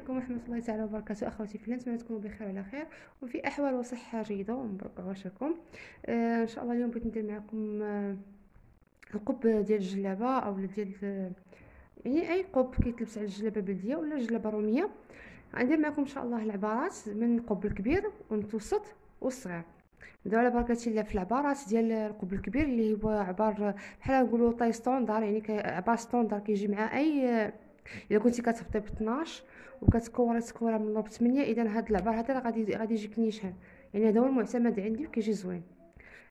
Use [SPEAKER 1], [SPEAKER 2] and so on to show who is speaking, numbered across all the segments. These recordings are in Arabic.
[SPEAKER 1] عليكم ورحمة الله تعالى وبركاته أخواتي في الله، نتمنى تكونوا بخير وعلى خير وفي أحوال وصحة جيدة ومبروك عواشركم. إن شاء الله اليوم بغيت ندير معكم القب ديال الجلابة أو ديال يعني أي قب كيتلبس على الجلابة بلدية ولا الجلابة رومية. غندير معكم إن شاء الله العبارات من القب الكبير والمتوسط والصغير. نديرو على بركة الله في العبارات ديال القب الكبير اللي هو عبار بحال نقولوا طاي ستوندار، يعني عبار ستوندار كيجي مع أي الا كنتي كتهبطي ب 12 وكتكوري تكوره من ضرب 8، اذا هاد العبار هذا غادي يجيك نيشان، يعني هذا هو المعتمد عندي وكيجي زوين.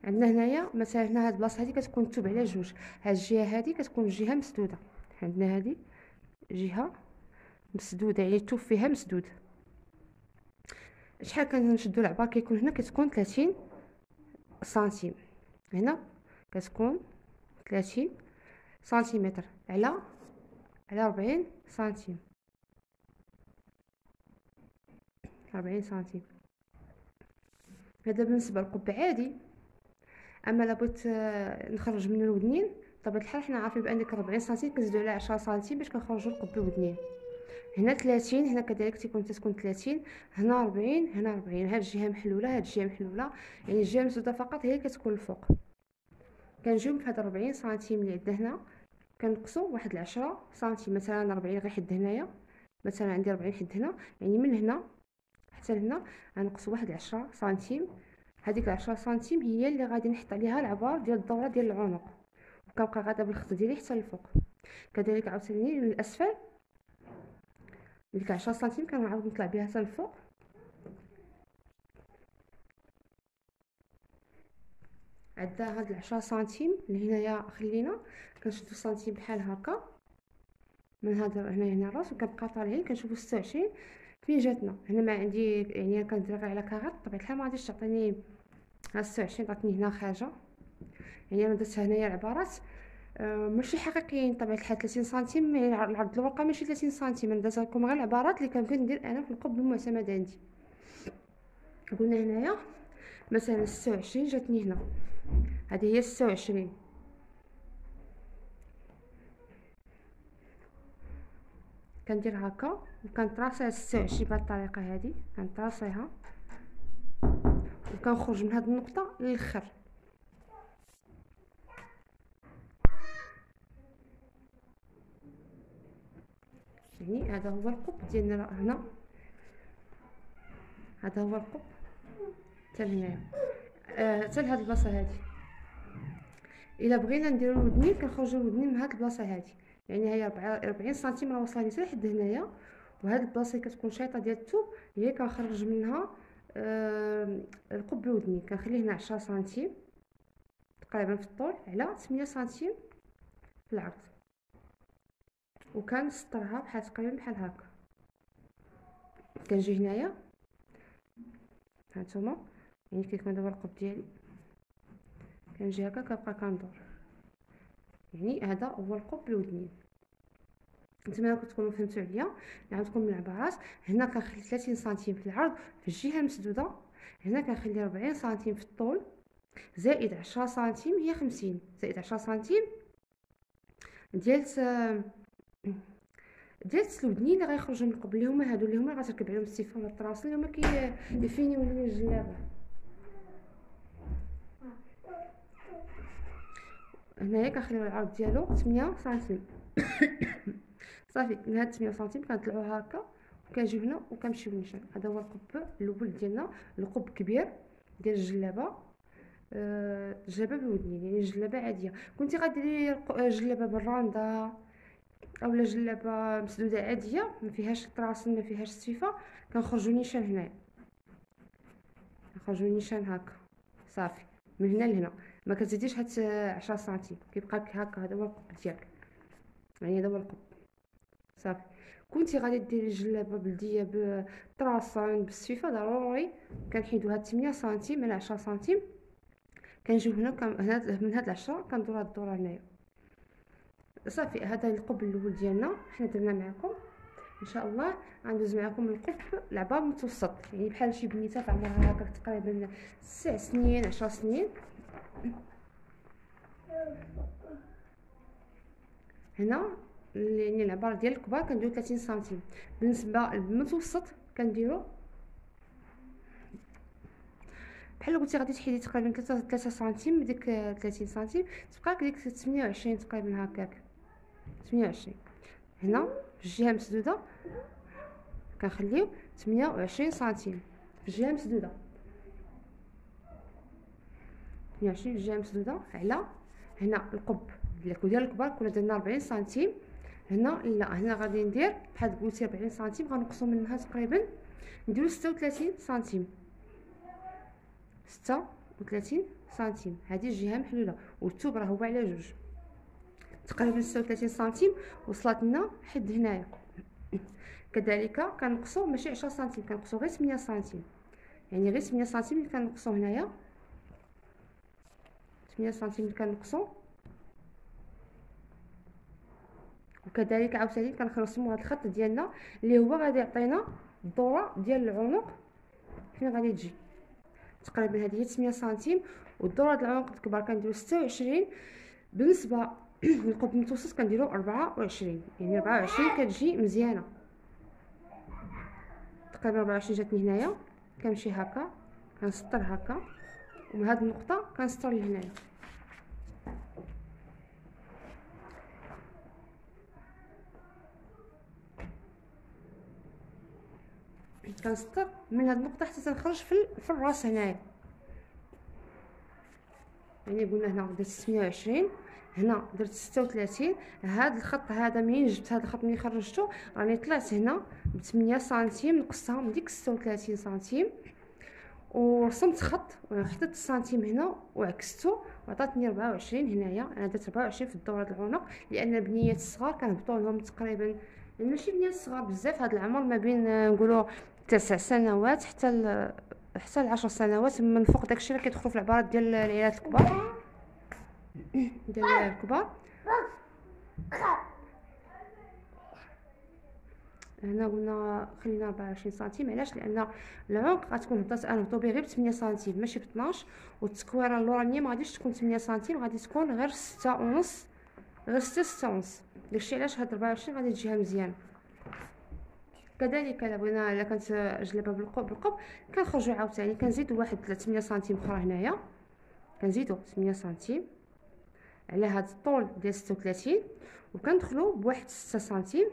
[SPEAKER 1] عندنا هنايا مثلا هنا هاد البلاصه هذه كتكون مكتوب على جوج، هاد الجهه هذه كتكون الجهه مسدوده، عندنا هذه جهه مسدوده يعني التوب فيها مسدود. شحال كنشدو العبار كيكون هنا كتكون 30 سنتيم، هنا كتكون 30 سنتيمتر على 40 سنتيم، 40 سنتيم. هذا بالنسبه للقب عادي. اما الا بغيت نخرج منه الودنين بطبيعه الحال حنا عارفين بان ديك 40 سنتيم كنزيدو على 10 سنتيم باش كنخرجوا القب الودنين. هنا 30، هنا كذلك تكون 30، هنا 40، هنا 40، هاد الجهه محلوله، هاد الجهه محلوله، يعني الجهه المسدوده فقط هي اللي كتكون الفوق. كنجيو بهاد 40 سنتيم اللي عندنا هنا كنقصوا واحد 10 سنتيم، مثلا 40 غير حد هنايا، مثلا عندي 40 حد هنا، يعني من هنا حتى لهنا غنقص واحد 10 سنتيم. هذيك 10 سنتيم هي اللي غادي نحط عليها العبار ديال الدوره ديال العنق، وكنبقى غادا بالخط ديالي حتى للفوق. كذلك عاوتاني للاسفل ديك 10 سنتيم كنعاود نطلع بها حتى للفوق. عندنا هاد 10 سنتيم اللي هنايا خلينا كنشدو سنتيم بحال هكا من هذا هنا الراس، وكنبقى طالعين كنشوفوا 26 فين جاتنا. هنا ما عندي يعني كندير غير على كاغيط بطبيعه الحال ما غاديش تعطيني ها 26، عطاتني هنا خارجه، يعني انا درت هنايا العبارات ماشي حقيقيين بطبيعه الحال 30 سنتيم، يعني العرض الورقه ماشي 30 سنتيم. انا درت لكم غير العبارات اللي كنبغي ندير انا في القب المعتمد عندي. قلنا هنايا مثلا 26 جاتني هنا، هذه هي 26، كندير هكا وكنطراسي 26 بهذه الطريقه هذه، كنطراسيها وكنخرج من هذه النقطه للاخر. يعني هذا هو القب ديالنا هنا، هذا هو القب حتى لهنايا حتى لهاد البلاصه هذه. الا بغينا نديرو الودنين كنخرجوا الودنين من هاد البلاصه هذه، يعني هي 40 سنتيم راه واصله لي حتى لحد هنايا، وهاد البلاصه اللي كتكون شيطه ديال الثوب هي كنخرج منها القب الودني. كنخليه هنا 10 سنتيم تقريبا في الطول على 8 سنتيم في العرض، وكنسطرها بحال تقريبا بحال هكا. كنجي هنايا هانتوما يعني كيف ما دابا القب ديالي كنجي هكا كنبقى كندور، يعني هذا هو القب الودني. نتمنى تكونوا فهمتوا عليا. نعاودكم من العبارات. هنا كنخلي 30 سنتيم في العرض في الجهه المسدوده، هنا كنخلي 40 سنتيم في الطول زائد 10 سنتيم هي 50، زائد 10 سنتيم ديال الودنين اللي غيخرجوا من القب، اللي هما هادو اللي هما غتركب عليهم السيفون ولا الطراس اللي هما كيفينيو لي الجلابه. هنايا كنخليو العرض ديالو 8 سنتيم صافي. من هاد 8 سنتيم كنطلعوها هكا وكنجيو هنا وكنمشيو نيشان. هذا هو القب الاول ديالنا، القب كبير ديال الجلابه، الجلابه بالودنين، يعني الجلابه عاديه. كنتي غديري جلابه بالراندا اولا جلابه مسدوده عاديه ما فيهاش الطراسن ما فيهاش السيفه، كنخرجوا نيشان هنايا، كنخرجوا نيشان هكا صافي. من هنا لهنا ما كتزيديش هاد 10 سنتيم، كيبقى هكا. هذا هو القب ديالك، يعني هذا هو القب صافي. كنتي غادي ديري جلابه بلديه بالطراسان بالسيفه ضروري كنحيدو هاد 8 سنتيم من 10 سنتيم، كنجيو هنا من هاد 10 كندور هاد الدوره هنايا صافي. هذا القب الاول ديالنا حنا درنا معكم. ان شاء الله غندوز معكم القب العبار المتوسط، يعني بحال شي بنيته في عمرها هكا تقريبا 9 سنين 10 سنين. هنا يعني العبار ديال الكبار كنديرو 30 سنتيم. بالنسبه للمتوسط كنديرو بحال قلتي غادي تحيدي تقريبا 3 سنتيم من ديك 30 سنتيم، تبقى ديك 28 تقريبا هكاك. 28 هنا في الجهه مسدوده كنخليو 28 سنتيم في الجهه مسدوده، 28 في الجهه مسدوده على هنا القب ديال الكبار كنا درنا 40 سنتيم. هنا لا، هنا غادي ندير بحال قلتي 40 سنتيم غنقصوا منها تقريبا نديرو 36 سنتيم، 36 سنتيم. هذه الجهه محلوله والثوب راه هو على جوج، تقريبا 36 سنتيم وصلت لنا حد هنايا. كذلك كنقصوا ماشي 10 سنتيم، كنقصوا غير 8 سنتيم، يعني غير 8 سنتيم اللي كنقصوا هنايا، 8 سنتيم اللي كنقصوا. وكذلك عاوتاني كنرسموا هذا الخط ديالنا اللي هو غادي يعطينا الدوره ديال العنق فين غادي تجي. تقريبا هذه هي 8 سنتيم، والدوره ديال العنق الكبار كنديروا 26. بالنسبه للقطب المتوسط كنديروا 24، يعني 24 كتجي مزيانه تقريبا. 24 جاتني هنايا، كنمشي هكا كنسطر هكا ومن هاد النقطه كنسطر لهنايا، كنسطر من هاد النقطه حتى تنخرج في الراس هنايا. يعني قلنا هنا درت 28، هنا درت 36. هذا الخط هذا منين جبت هذا الخط منين خرجته راني طلعت هنا ب 8 سنتيم نقصتها من ديك 36 سنتيم ورسمت خط وحطيت السنتيم هنا وعكسته وعطاتني 24 هنايا. انا درت 24 في الدوره ديال العنق لان البنيات الصغار كنهبطوا لهم تقريبا، يعني ماشي بنيات صغار بزاف، هذا العمر ما بين نقولوا 9 سنوات حتى ل 10 سنوات. من فوق داكشي اللي كيدخلوا في العبارات ديال العيالات الكبار ديال الكبار. هنا قلنا خلينا 24 سنتيم. علاش؟ لان العنق غتكون هبطات نهبطو به غير ب 8 سنتيم ماشي ب 12، والتكويره اللورانيه ما غاديش تكون 8 سنتيم، غادي تكون غير 6 ونص، غير 6 ونص. داكشي علاش هاد 24 غادي تجيها مزيان. كذلك الا بغينا الا كانت جلابه بالقب كنخرجوا عاوتاني كنزيدوا واحد 8 سنتيم اخرى هنايا، كنزيدوا 8 سنتيم على هاد الطول ديال 36 وكندخلوا بواحد 6 سنتيم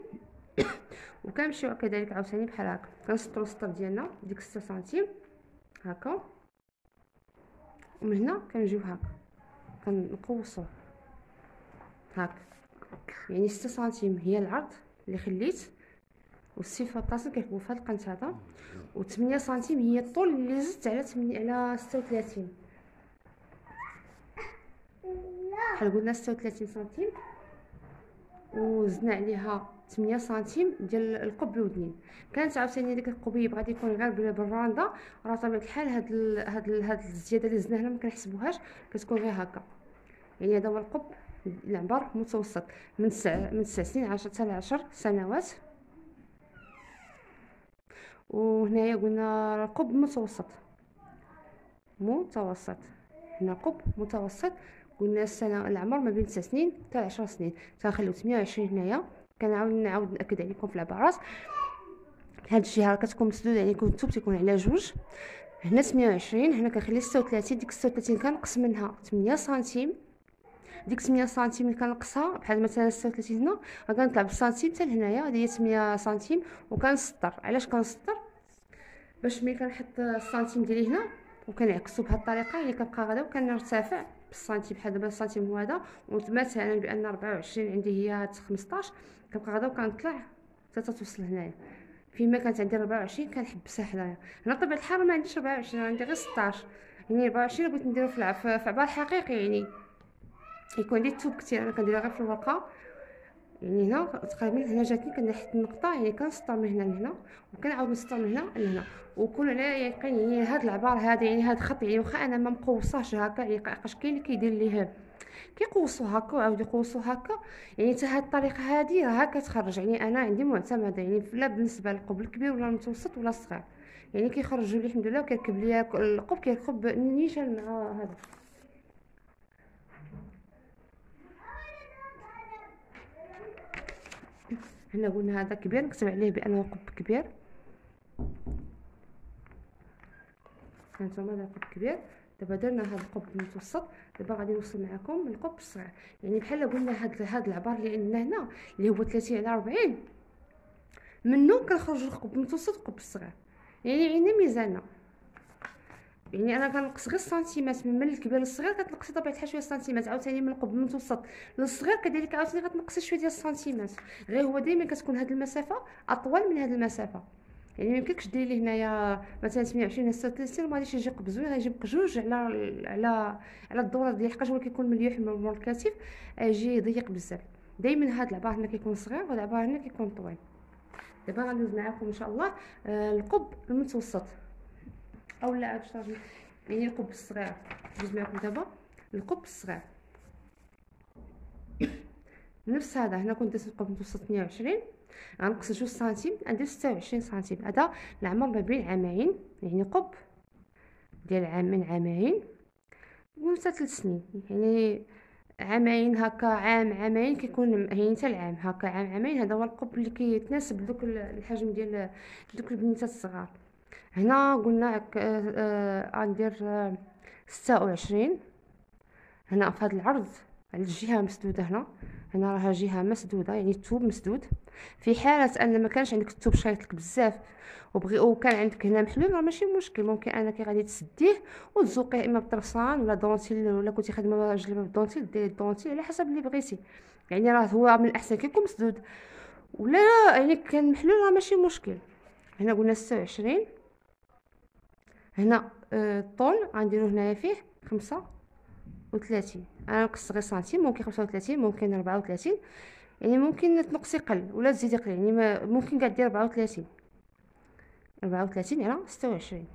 [SPEAKER 1] وكنمشيو كذلك عاوتاني بحال هكا كنسطروا السطر ديالنا ديك 6 سنتيم هكا، ومن هنا كنجيو هكا كنقوسوا هكا، يعني 6 سنتيم هي العرض اللي خليت والسيف الطاسه كيكبوا في هذا القنت هذا، و8 سنتيم هي الطول اللي زدت على 36 بحال قلنا 36 سنتيم وزدنا عليها 8 سنتيم ديال القب الودنين. كانت عاوتاني ديك القبيب غادي يكون غير بالراندا، راه طبيعه الحال هاد الزياده اللي زدنا هنا ما كنحسبوهاش، كتكون غير هكا. يعني هذا هو القب العبار متوسط من 9 سنين 10 حتى ل 10 سنوات. وهنايا قلنا القب متوسط هنا قب متوسط قلنا السنه العمر ما بين 9 سنين حتى 10 سنين. تنخليو 28 هنايا. كنعاود ناكد عليكم في العبارات هاد الجهه كتكون مسدوده، يعني الثوب تيكون على جوج. هنا 28 هنا كنخلي 36، ديك 36 كنقص منها 8 سنتيم، ديك 8 سنتيم اللي كنقصها بحال مثلا 36 هنا غنطلع بالسنتيم حتى لهنايا، هذه هي 8 سنتيم. وكنسطر. علاش كنسطر؟ باش ملي كنحط السنتيم ديالي هنا وكنعكسو بهذه الطريقه يعني كنبقى غدا وكنرتفع بالسنتيم بحال دابا السنتيم هو هذا، ومثلا بان 24 عندي هي هاد 15 كنبقى غدا وكنطلع حتى توصل هنايا. فيما كانت عندي 24 كنحبسها حدايا. هنا طبيعه الحال ما عنديش 24، عندي غير 16. يعني 24 بغيت نديرو في عبار حقيقي، يعني يكون عندي الثوب كثير انا كنديرها غير في الورقه. يعني هنا تقريبا هنا جاتني كنحط النقطه، يعني كنسطر من هنا لهنا وكنعاود نسطر من هنا لهنا وكون على يقين. يعني هاد العبار هذا يعني هاد الخط يعني واخا انا ما مقوصاش هكا، يعني حقاش كاين اللي كيدير ليه كيقوسوا هكا وعاود يقوسوا هكا، يعني حتى هاد الطريقه هادي راه كتخرج. يعني انا عندي معتمده يعني لا بالنسبه للقب الكبير ولا المتوسط ولا الصغير، يعني كيخرجوا لي الحمد لله وكيركب لي القب كيركب نيشان مع هذا. هنا قلنا هذا كبير نكتب عليه بانه قب كبير. هانتوما هذا قب كبير. دابا درنا هذا القب المتوسط، دابا غادي نوصل معكم القب الصغير. يعني بحال قلنا هاد العبار اللي عندنا هنا اللي هو 30 على 40 منه كنخرجوا القب المتوسط والقب الصغير. يعني عندنا ميزاننا، يعني انا كنقص غير سنتيمات من الكبير للصغير، كتنقصي طبيعه الحال شويه سنتيمات، عاوتاني من القب المتوسط للصغير كذلك عاوتاني غتنقصي شويه ديال السنتيمات، غير هو دائما كتكون هاد المسافه اطول من هاد المسافه. يعني ما يمكنكش ديري لي هنايا مثلا 28 على 36 وما غاديش يجي قب زوين، غيجي بجوج على الدوره ديال الحقاش هو كيكون مليح من الكتف، يجي ضيق بزاف. دائما هاد العبار هنا كيكون صغير وهاد العبار هنا كيكون طويل. دابا غندوز معكم ان شاء الله القب المتوسط او لا عاد يعني القب الصغير. ندوز معكم دابا القب الصغير نفس هذا. هنا كنت درت القب المتوسط 22 غنقص 2 سنتيم ندير 26 سنتيم. هذا العمر ما بين عامين، يعني قب ديال عامين وحتى 3 سنين، يعني عامين هكا، عامين كيكون يعني حتى العام هكا، عامين. هذا هو القب اللي كيتناسب دوك الحجم ديال دوك البنيتات الصغار. هنا قلنا غندير 26. هنا في هذا العرض على الجهه مسدوده، هنا راها جهه مسدوده يعني الثوب مسدود. في حاله ان ما كانش عندك الثوب شايط لك بزاف وكان عندك هنا محلول راه ماشي مشكل، ممكن انك غادي تسديه وتزوقيه اما بطرسان ولا دونتيل، ولا كنتي خادمه جلبه بالدونتيل ديري الدونتيل على حسب اللي بغيتي. يعني راه هو من الاحسن كيكون مسدود، ولا يعني كان محلول راه ماشي مشكل. هنا قلنا 26. هنا الطول غنديرو هنايا فيه 35. انا نقص غير سنتيم، ممكن 35 ممكن 34، يعني ممكن تنقصي قل ولا تزيدي قل، يعني ممكن كاع دير 34 على 26.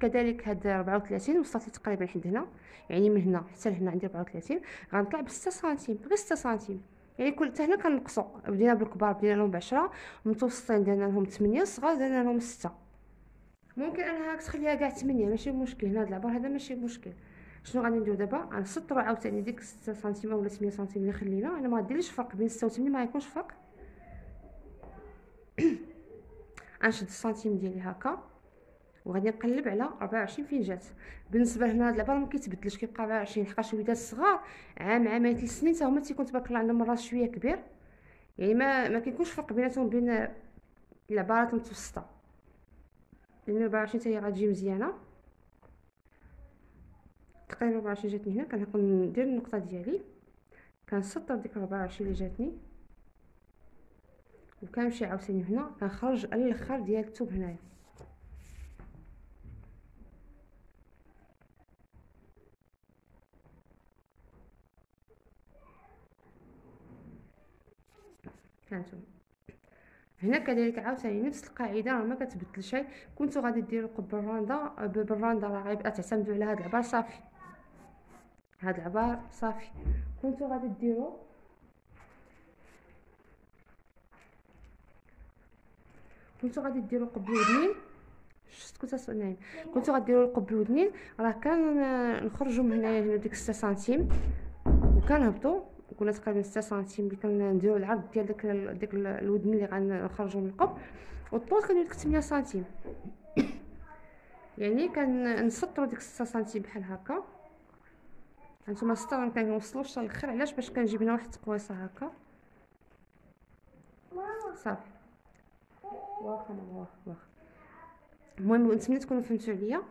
[SPEAKER 1] كذلك هاد 34 وصلت تقريبا حد هنا، يعني من هنا حتى لهنا عندي 34 غنطلع ب 6 سنتيم، غير 6 سنتيم. يعني كل حتى هنا كنقصوا، بدينا بالكبار بدينا لهم ب10، متوسطين درنا لهم 8، الصغار درنا لهم 6. ممكن انها تخليها كاع 8 ماشي مشكل. هنا هاد العبار هذا ماشي مشكل. شنو غادي ندير دابا؟ غنسطرو عاوتاني ديك 6 سنتيم ولا 8 سنتيم اللي خلينا. انا ما غاديرليش فرق بين 6 و 8، ما يكونش فرق. غنشد السنتيم ديالي هكا وغادي نقلب على 24 فين جات. بالنسبه لهنا هاد العباره ما كيتبدلش، كيبقى 24، حقاش الوليدات الصغار عامين 3 سنين حتى هما تيكون تبارك الله عندهم الراس شويه كبير، يعني ما كيكونش فرق بيناتهم بين العبارات المتوسطه. لان 24 حتى هي غتجي مزيانه تقريبا. 24 جاتني هنا، كندير النقطه ديالي كنسطر ديك 24 اللي جاتني وكنمشي عاوتاني هنا كنخرج على الاخر ديال الثوب هنايا. هانتوما هنا كذلك عاوتاني نفس القاعده، راه ما كتبدل شيء. كنتو غادي ديروا القب بالراندا راه غيبقى تعتمدوا على هاد العبار صافي، هاد العبار صافي. كنتو غادي ديروا قب الودنين، شفت كنت نايم، كنتو غديروا القب الودنين راه كان نخرجوا من هنايا ديك 6 سنتيم وكنهبطوا، قلنا تقريبا 6 سنتيم اللي كنديروا العرض ديال ديك الودن اللي غنخرجوا من القب، والطول كندير ديك 8 سنتيم. يعني كنسطروا ديك 6 سنتيم بحال هكا. هانتوما السطر ما كنوصلوش حتى الاخر، علاش؟ باش كنجيب هنا واحد التقويصه هكا صافي. واخا واخا المهم نتمنى تكونوا فهمتوا عليا.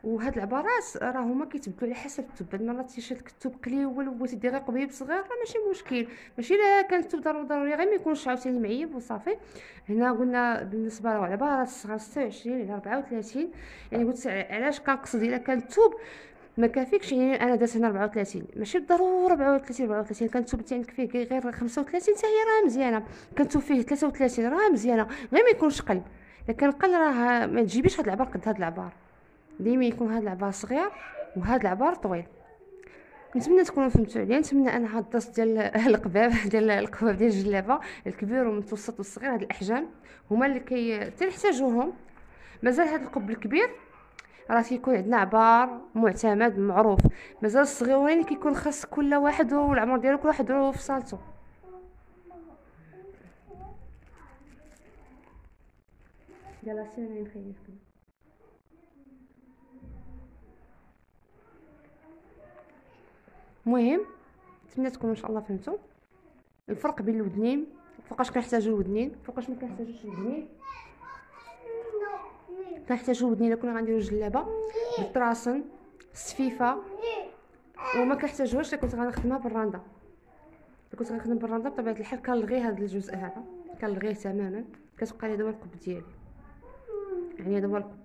[SPEAKER 1] وهاد العبارات راه هما كيتبدلوا على حسب الثوب. بعض المرات تيشد لك الثوب قليول وبغيتي ديري قبيب صغير راه ماشي مشكل، ماشي الا كان الثوب ضروري غير ما يكونش عاوتاني معيب وصافي. هنا قلنا بالنسبه للعبارات الصغار 26 على 34، يعني قلت علاش كنقصد الا كان الثوب ما كافيكش. يعني انا درت هنا 34 ماشي بالضروره 34 كان الثوب عندك فيه غير 35 حتى هي راه مزيانه، كان الثوب فيه 33 راه مزيانه، غير ما يكونش قلب. الا كان قل راه ما تجيبيش هاد العبار قد هاد العبار، ديما يكون هاد العبار صغير وهاد العبار طويل. نتمنى تكونوا فهمتوا عليا. نتمنى انا هاد الدرس ديال القباب ديال الجلابه الكبير والمتوسط والصغير، هاد الاحجام هما اللي تنحتاجوهم. مازال هاد القب الكبير راه كيكون عندنا عبار معتمد معروف، مازال الصغيورين كيكون خاص كل واحد والعمر ديالو كل واحد في صالته. يلا سير نخيفكم. المهم نتمنى تكونوا ان شاء الله فهمتوا الفرق بين الودنين، فوقاش كنحتاجوا الودنين، فوقاش ما كنحتاجوش الودنين. كنحتاجوا الودنين الا كنا غنديروا جلابه بالطراسن السفيفه، وما كنحتاجوهاش الا كنت غنخدمها بالراندا. الا كنت غنخدم بالراندا بطبيعه الحال كنلغي هذا الجزء هذا، كنلغيه تماما، كتبقى لي دابا القب ديالي، يعني هذا هو القب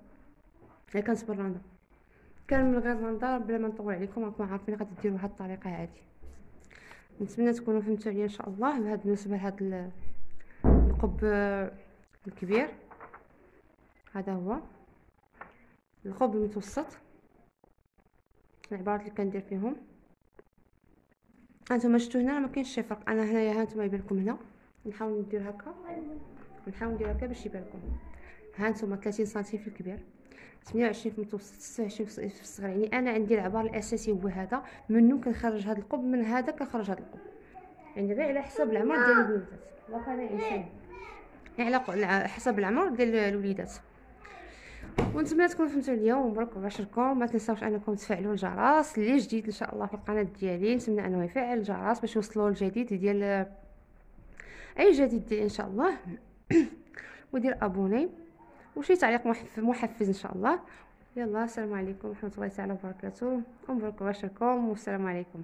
[SPEAKER 1] الا كانت بالراندا. كان من غير راندا بلا ما نطول عليكم راكم عارفين غادي ديروا بهذه الطريقه عادي. نتمنى تكونوا فهمتوا عليا ان شاء الله. بهذا بالنسبه لهذا القب الكبير، هذا هو القب المتوسط، العبارات اللي كندير فيهم. هانتوما شفتوا هنا ما كاينش شي فرق، انا هنايا هانتوما يبان لكم هنا، نحاول ندير هكا، نحاول ندير هكا باش يبان لكم. هانتوما 30 سنتيم في الكبير، 28 في المتوسط، 26 في الصغير. يعني انا عندي العبار الاساسي هو هذا، منو كنخرج هذا القب، من هذا كنخرج هذا القب، يعني غير على حسب العمر ديال البنيتات. واخا انا انسان على حسب العمر ديال الوليدات. ونتمنى تكونوا فهمتوا اليوم ومبروك عشركم. ما تنساوش انكم تفعلوا الجرس اللي جديد ان شاء الله في القناه ديالي. نتمنى انه يفعل الجرس باش يوصلوا الجديد ديال اي جديد ديالي ان شاء الله ودير ابوني وشي تعليق محفز ان شاء الله. يلا السلام عليكم ورحمه الله تعالى وبركاته، ومبروك عشركم والسلام عليكم.